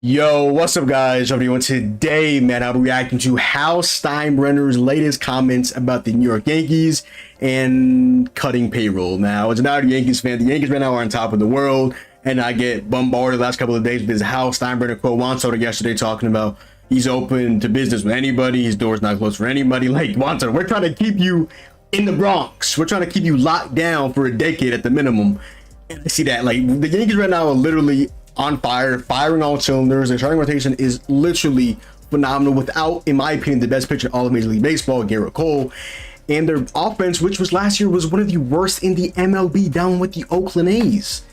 Yo, what's up, guys? Everyone, today, man, I'll be reacting to Hal Steinbrenner's latest comments about the New York Yankees and cutting payroll. Now, as an out Yankees fan, the Yankees right now are on top of the world, and I get bombarded the last couple of days with this Hal Steinbrenner quote. Juan Soto yesterday talking about he's open to business with anybody, his door's not closed for anybody. Like, Juan Soto, we're trying to keep you in the Bronx. We're trying to keep you locked down for a decade at the minimum. And I see that, like, the Yankees right now are literally on fire, firing all cylinders. Their starting rotation is literally phenomenal without, in my opinion, the best pitcher in all of Major League Baseball, Garrett Cole. And their offense, which was last year, was one of the worst in the MLB, down with the Oakland A's.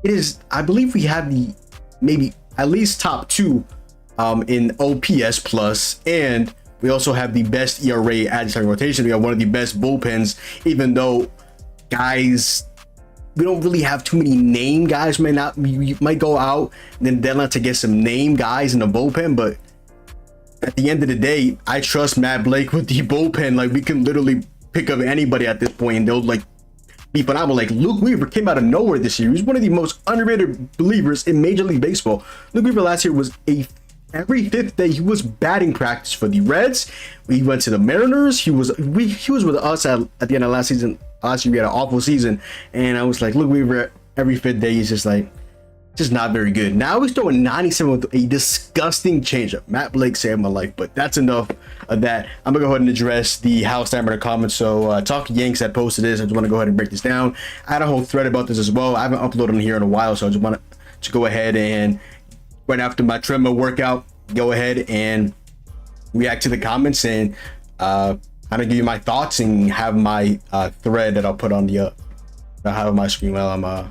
It is, I believe we have the maybe at least top two in OPS plus, and we also have the best ERA at starting rotation. We have one of the best bullpens, even though guys, we don't really have too many name guys. You might go out and then deadline to get some name guys in the bullpen, but at the end of the day, I trust Matt Blake with the bullpen. Like, we can literally pick up anybody at this point and they'll like be phenomenal. Like, Luke Weaver came out of nowhere this year. He's one of the most underrated believers in Major League Baseball. Luke Weaver last year was every fifth day he was batting practice for the Reds. We went to the Mariners. He was with us at the end of last season. Last year we had an awful season, and I was like, look, Weaver every fifth day he's just not very good. Now he's throwing 97 with a disgusting changeup. Matt Blake saved my life, but that's enough of that. I'm gonna go ahead and address the Hal Steinbrenner comments. So Talk Yanks had posted this. I just want to go ahead and break this down. I had a whole thread about this as well. I haven't uploaded them here in a while, so I just want to go ahead and right after my treadmill workout, go ahead and react to the comments and kind of give you my thoughts and have my thread that I'll put on the I have on my screen while I'm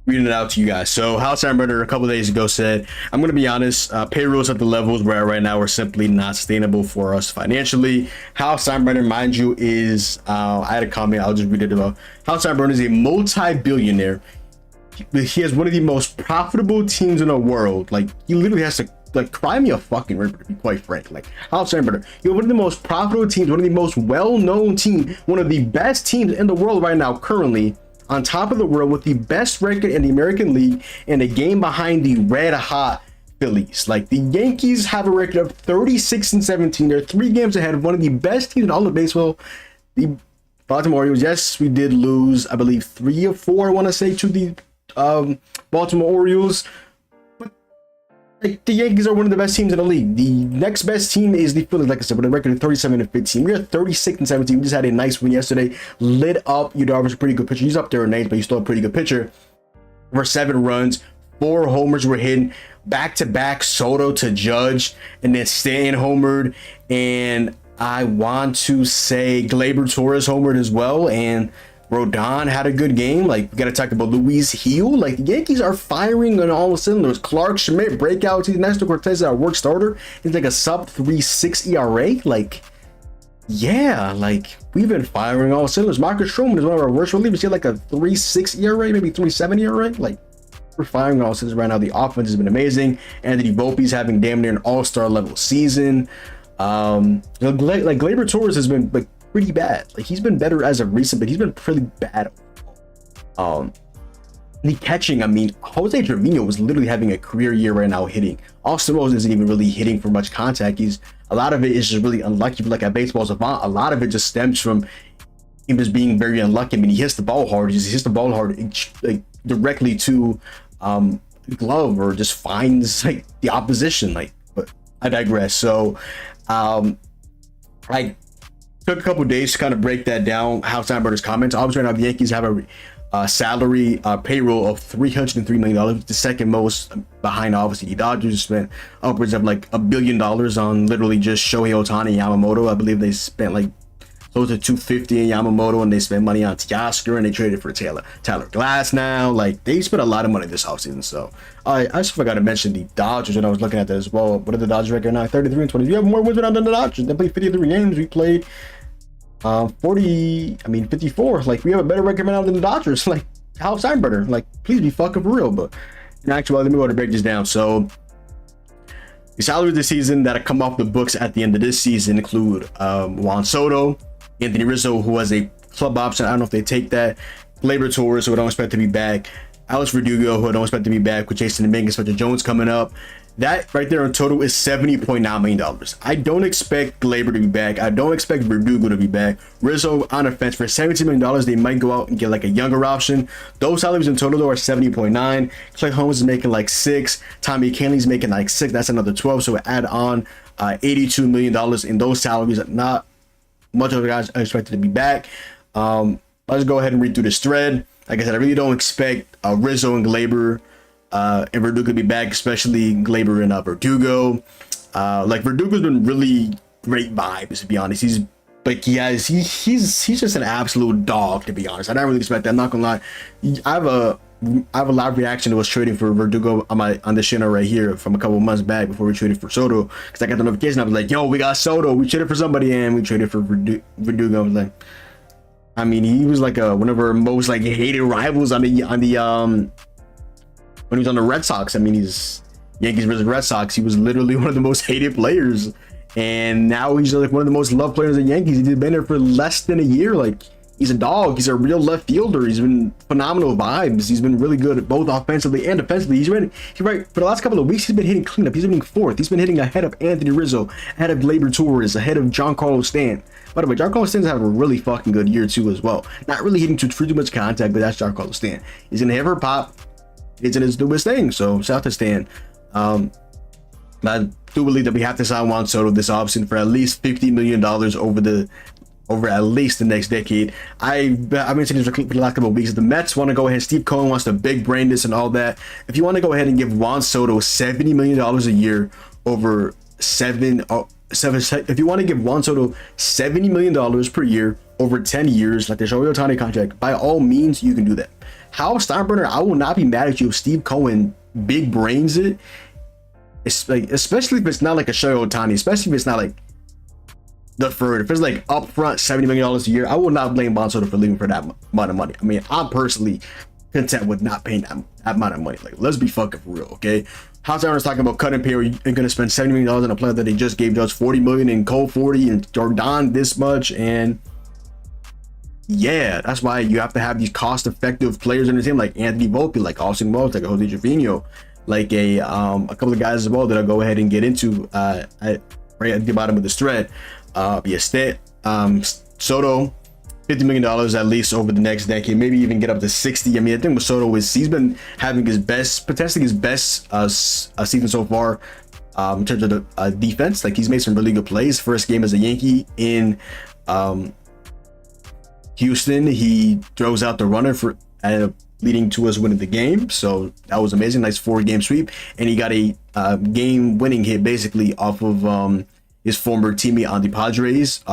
reading it out to you guys. So Hal Steinbrenner a couple of days ago said, I'm going to be honest, payrolls at the levels we're at right now are simply not sustainable for us financially. Hal Steinbrenner, mind you, is I had a comment, I'll just read it about. Hal Steinbrenner is a multi-billionaire. He has one of the most profitable teams in the world. Like, he literally has to like cry me a fucking river, to be quite frank. Like, Hal Steinbrenner, you're one of the most profitable teams, one of the most well-known team, one of the best teams in the world right now, currently on top of the world with the best record in the American League and a game behind the red hot Phillies. Like, the Yankees have a record of 36-17. They're 3 games ahead of one of the best teams in all of baseball, the Baltimore Orioles. Yes, we did lose, I believe, 3 or 4, I want to say, to the Baltimore Orioles. Like, the Yankees are one of the best teams in the league. The next best team is the Phillies, like I said, with a record of 37-15. We are 36-17. We just had a nice win yesterday. Lit up. Yu Darvish, a pretty good pitcher. He's up there in names, but he's still a pretty good pitcher. For 7 runs, 4 homers were hit. Back-to-back Soto to Judge, and then Stan homered. And I want to say Gleyber Torres homered as well. And Rodon had a good game. Like, we got to talk about Luis Gil. Like, the Yankees are firing on all cylinders. Clark Schmidt, breakout. He's Nestor Cortez, our work starter. He's like a sub 3.6 ERA. Like, yeah, like, we've been firing all cylinders. Marcus Stroman is one of our worst relievers. He had like a 3.6 ERA, maybe 3.7 ERA. Like, we're firing on all cylinders right now. The offense has been amazing. Anthony Volpe's having damn near an all-star level season. Like, Gleyber Torres has been like pretty bad. Like, he's been better as of recent, but he's been pretty bad. The catching, I mean, Jose Trevino was literally having a career year right now hitting. Austin Rose isn't even really hitting for much contact. A lot of it is just really unlucky. But like at Baseball Savant, a lot of it just stems from him just being very unlucky. I mean, he hits the ball hard. He hits the ball hard like directly to the glove, or just finds like the opposition. Like, but I digress. So I took a couple days to kind of break that down. Hal Steinbrenner's comments. Obviously, right now the Yankees have a salary payroll of $303 million, the second most behind obviously the Dodgers. Spent upwards of like $1 billion on literally just Shohei Ohtani and Yamamoto. I believe they spent like close to $250 in Yamamoto, and they spent money on Teoscar, and they traded for Tyler Glass now. Like, they spent a lot of money this offseason. So I just forgot to mention the Dodgers when I was looking at that as well. What are the Dodgers record now? 33-20. We have more wins than the Dodgers. They played 53 games. We played 54. Like, we have a better record now than the Dodgers. Like, Hal Steinbrenner, like, please be fucking for real. But in actuality, let me go to break this down. So the salaries this season that have come off the books at the end of this season include Juan Soto, Anthony Rizzo, who has a club option. I don't know if they take that. Gleyber Torres, who I don't expect to be back. Alex Verdugo, who I don't expect to be back, with Jason Dominguez, Spencer Jones coming up. That right there in total is $70.9 million. I don't expect Glaber to be back. I don't expect Verdugo to be back. Rizzo on the fence for $17 million. They might go out and get like a younger option. Those salaries in total though are 70.9. Clay Holmes is making like 6. Tommy Kahnle's making like 6. That's another 12. So add on $82 million in those salaries. Not much of the guys are expected to be back. Let's go ahead and read through this thread. Like I said, I really don't expect Rizzo and Glaber and Verdugo to be back, especially Glaber and Verdugo. Like Verdugo's been really great vibes, to be honest. He's just an absolute dog, to be honest. I don't really expect that. I'm not gonna lie. I have a live reaction to us trading for Verdugo on the channel right here from a couple of months back before we traded for Soto, because I got the notification. I was like, yo, we got Soto. We traded for somebody and we traded for Verdugo. I was like, I mean, he was like one of our most like hated rivals on the when he was on the Red Sox. I mean, he's Yankees versus Red Sox. He was literally one of the most hated players, and now he's like one of the most loved players in Yankees. He's been there for less than a year. Like, he's a dog. He's a real left fielder. He's been phenomenal vibes. He's been really good both offensively and defensively. He's right for the last couple of weeks. He's been hitting cleanup. He's been hitting fourth. He's been hitting ahead of Anthony Rizzo, ahead of Gleyber Torres, ahead of Giancarlo Stanton. By the way, Giancarlo Stanton's having a really fucking good year too as well. Not really hitting too much contact, but that's Giancarlo Stanton. He's gonna hit for pop. It's in his newest thing. So shout out to Stan. I do believe that we have to sign Juan Soto this offseason for at least $50 million over at least the next decade. I've been saying this for the last couple of weeks. The Mets want to go ahead. Steve Cohen wants to big brain this and all that. If you want to go ahead and give Juan Soto $70 million a year over if you want to give Juan Soto $70 million per year over 10 years, like the Shohei Ohtani contract, by all means, you can do that. Hal Steinbrenner, I will not be mad at you if Steve Cohen big brains it. It's like, especially if it's not like a Shohei Ohtani, especially if it's not like deferred. If it's like upfront $70 million a year, I will not blame Juan Soto for leaving for that amount of money. I mean, I'm personally content with not paying that amount of money. Like, let's be fucking for real, okay? Hal Steinbrenner's talking about cutting payroll. You're going to spend $70 million on a player that they just gave Judge $40 million and Cole 40 and Jordan this much, and yeah, that's why you have to have these cost-effective players in the team, like Anthony Volpe, like Austin Wells, like Jose Trevino, like a couple of guys as well that I'll go ahead and get into right at the bottom of this thread. Soto, $50 million at least over the next decade, maybe even get up to 60. I mean, I think with Soto is he's been having potentially his best season so far in terms of the defense. Like, he's made some really good plays. First game as a Yankee in Houston, he throws out the runner for leading to us winning the game. So that was amazing. Nice 4-game sweep, and he got a game-winning hit basically off of his former teammate on the Padres,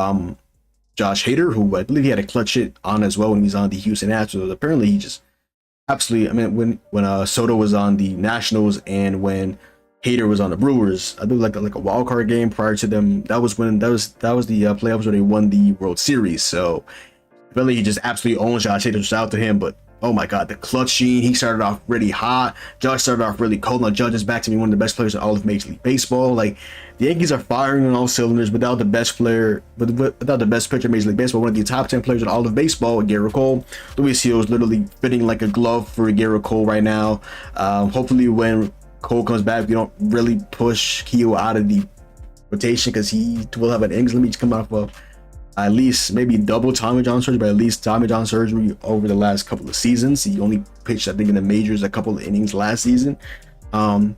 Josh Hader, who I believe he had a clutch hit on as well when he was on the Houston Astros. Apparently, he just absolutely. I mean, when Soto was on the Nationals and when Hader was on the Brewers, I believe like a wild card game prior to them. That was the playoffs where they won the World Series. So really, he just absolutely owns Josh Hader. Shout out to him. But oh my God, the clutch gene. He started off really hot. Josh started off really cold. Now Judge is back to be one of the best players in all of Major League Baseball. Like, the Yankees are firing on all cylinders without the best player, without the best pitcher in Major League Baseball. One of the top 10 players in all of baseball, Garrett Cole. Luis Gil is literally fitting like a glove for Garrett Cole right now. Hopefully, when Cole comes back, we don't really push Gil out of the rotation, because he will have an innings limit come off of at least maybe double Tommy John surgery, but at least Tommy John surgery over the last couple of seasons. He only pitched, I think, in the majors a couple of innings last season. But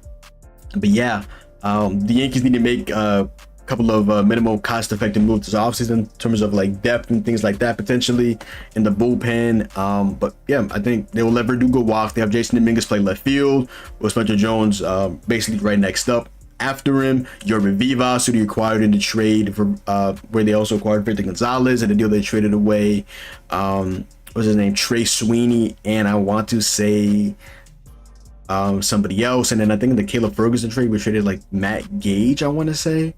yeah, the Yankees need to make a couple of minimal cost-effective moves this offseason in terms of like depth and things like that, potentially in the bullpen. But yeah, I think they will let Verdugo walk. They have Jason Dominguez play left field with Spencer Jones basically right next up. After him, Yorvin Vivas, who they acquired in the trade for where they also acquired Victor Gonzalez, and the deal they traded away, what's his name, Trey Sweeney, and I want to say somebody else. And then I think in the Caleb Ferguson trade, we traded like Matt Gage, I want to say.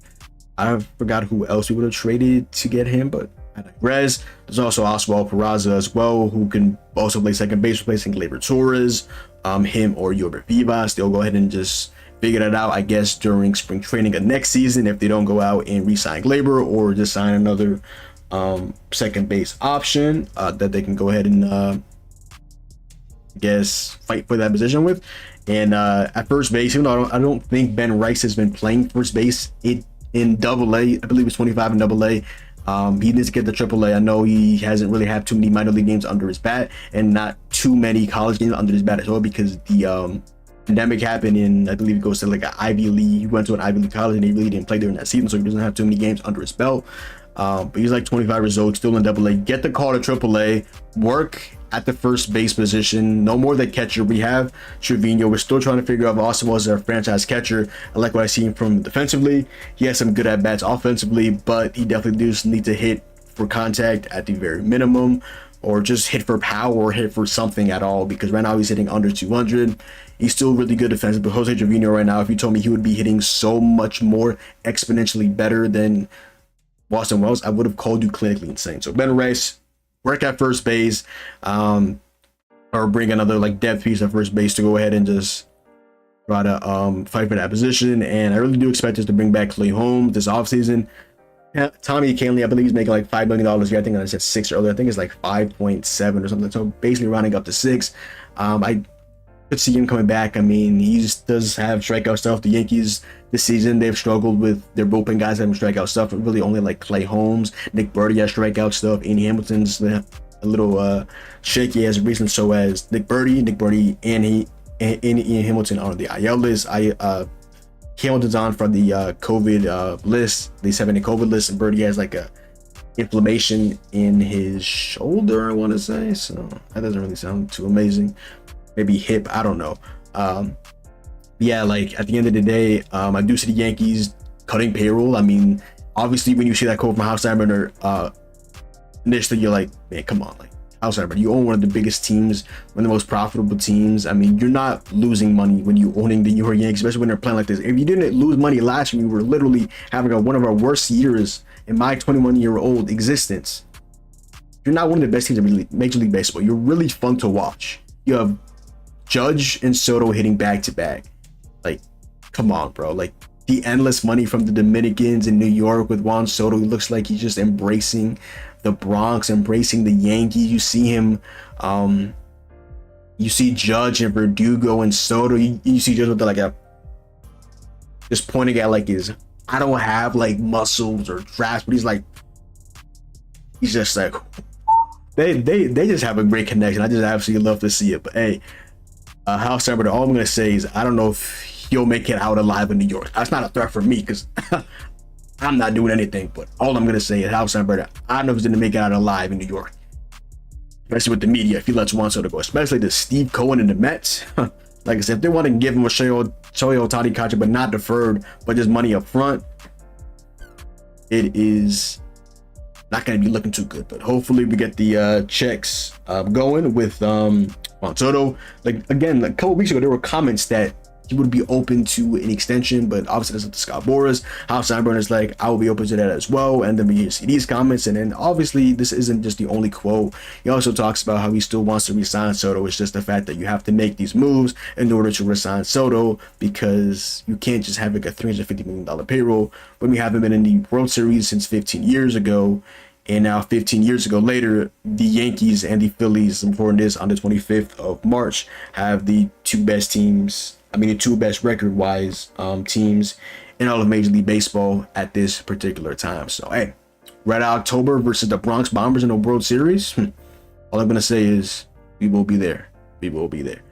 I forgot who else we would have traded to get him, but I digress. There's also Oswald Peraza as well, who can also play second base, replacing Gleyber Torres, him or Yorvin Vivas. They'll go ahead and just figure that out, I guess, during spring training of next season, if they don't go out and re-sign Gleyber or just sign another second base option that they can go ahead and I guess fight for that position with. And at first base, even though I don't think Ben Rice has been playing first base in Double A. I believe it's 25 in Double A. He needs to get the Triple A. I know he hasn't really had too many minor league games under his bat, and not too many college games under his bat as well, because the pandemic happened, and I believe he goes to like an Ivy League. He went to an Ivy League college, and he really didn't play during that season, so he doesn't have too many games under his belt. But he's like 25 years old, still in Double A. Get the call to Triple A. Work at the first base position. No more the catcher. We have Trevino. We're still trying to figure out if Austin was our franchise catcher. I like what I see from defensively. He has some good at bats offensively, but he definitely does need to hit for contact at the very minimum, or just hit for power, or hit for something at all, because right now he's hitting under 200. He's still really good defensively, but Jose Trevino right now, if you told me he would be hitting so much more exponentially better than Boston Wells, I would have called you clinically insane. So Ben Rice, work at first base, or bring another like depth piece at first base to go ahead and just try to fight for that position. And I really do expect us to bring back Clay Holmes this offseason. Tommy Kahnle, I believe he's making like $5 million a year. I think I said 6 earlier. I think it's like 5.7 or something. So basically rounding up to 6. I could see him coming back. I mean, he just does have strikeout stuff. The Yankees this season, they've struggled with their bullpen guys having strikeout stuff, but really only like Clay Holmes. Nick Birdie has strikeout stuff. Andy Hamilton's a little shaky as recent, so as Nick Birdie, and Ian Hamilton on the IL list. Hamilton's on for the COVID list, the 7-day COVID list, and Birdie has like a inflammation in his shoulder, I want to say. So that doesn't really sound too amazing. Maybe hip, I don't know. Yeah, like at the end of the day, I do see the Yankees cutting payroll. I mean, obviously when you see that quote from Hal Steinbrenner, initially you're like, man, come on, like Hal Steinbrenner, you own one of the biggest teams, one of the most profitable teams. I mean, you're not losing money when you owning the New York Yankees, especially when they're playing like this. If you didn't lose money last year, you were literally having one of our worst years in my 21-year-old existence. You're not one of the best teams in Major League Baseball. You're really fun to watch. You have Judge and Soto hitting back-to-back. Like, come on, bro. Like, the endless money from the Dominicans in New York with Juan Soto. He looks like he's just embracing the Bronx, embracing the Yankees. You see him, you see Judge and Verdugo and Soto. You see Judge with like just pointing at like his, I don't have like muscles or traps, but he's just like, they just have a great connection. I just absolutely love to see it. But hey, Hal Steinbrenner, all I'm gonna say is I don't know if he'll make it out alive in New York. That's not a threat for me because I'm not doing anything. But all I'm gonna say is Hal Steinbrenner, I don't know if he's gonna make it out alive in New York, especially with the media. If he lets Juan Soto go, especially the Steve Cohen and the Mets. Like I said, if they want to give him a Shohei Ohtani contract, but not deferred, but just money up front, it is not going to be looking too good. But hopefully we get the checks going with Juan Soto. Like, again, like a couple weeks ago, there were comments that he would be open to an extension, but obviously that's up to Scott Boras. Hal Steinbrenner's like, I will be open to that as well. And then we see these comments, and then obviously this isn't just the only quote. He also talks about how he still wants to resign Soto. It's just the fact that you have to make these moves in order to resign Soto, because you can't just have like a $350 million payroll when we haven't been in the World Series since 15 years ago. And now 15 years ago later, the Yankees and the Phillies, important is on the 25th of March, have the two best record-wise teams in all of Major League Baseball at this particular time. So, hey, Red October versus the Bronx Bombers in the World Series. All I'm going to say is we will be there. We will be there.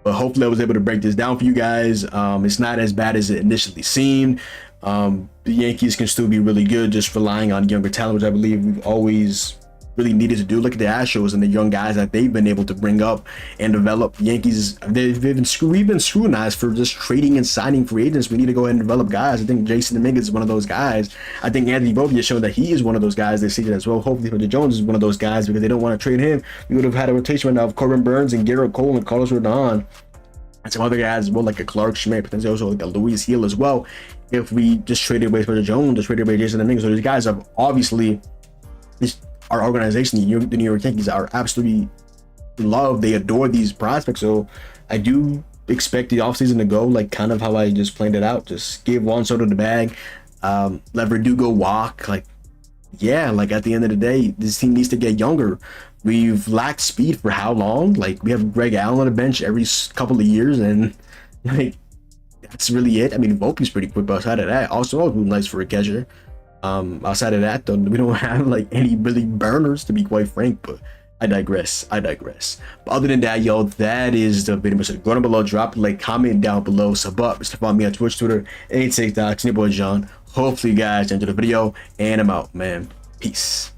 But hopefully I was able to break this down for you guys. It's not as bad as it initially seemed. The Yankees can still be really good, just relying on younger talent, which I believe we've always really needed to do. Look at the Astros and the young guys that they've been able to bring up and develop. The Yankees, we've been scrutinized for just trading and signing free agents. We need to go ahead and develop guys. I think Jason Dominguez is one of those guys. I think Anthony Volpe has shown that he is one of those guys this season as well. Hopefully Hunter Jones is one of those guys, because they don't want to trade him. We would have had a rotation right now of Corbin Burns and Garrett Cole and Carlos Rodon and some other guys as well, like a Clark Schmidt, potentially also like a Luis Hill as well. If we just traded away Hunter Jones, just traded away Jason Dominguez. So these guys have obviously, our organization, the New York Yankees, are absolutely in love. They adore these prospects. So I do expect the offseason to go like kind of how I just planned it out. Just give Juan Soto the bag, let Verdugo walk. Like, yeah, like at the end of the day, this team needs to get younger. We've lacked speed for how long? Like, we have Greg Allen on the bench every couple of years, and Like, that's really it. I mean, Volpe's pretty quick, but outside of that, also nice for a catcher. Outside of that, though, we don't have like any really burners, to be quite frank. But I digress. But other than that, yo, that is the video. So go down below, drop a like, comment down below, sub up, follow me on Twitch, Twitter, and TikTok. It's your boy John. Hopefully, you guys enjoyed the video, and I'm out, man. Peace.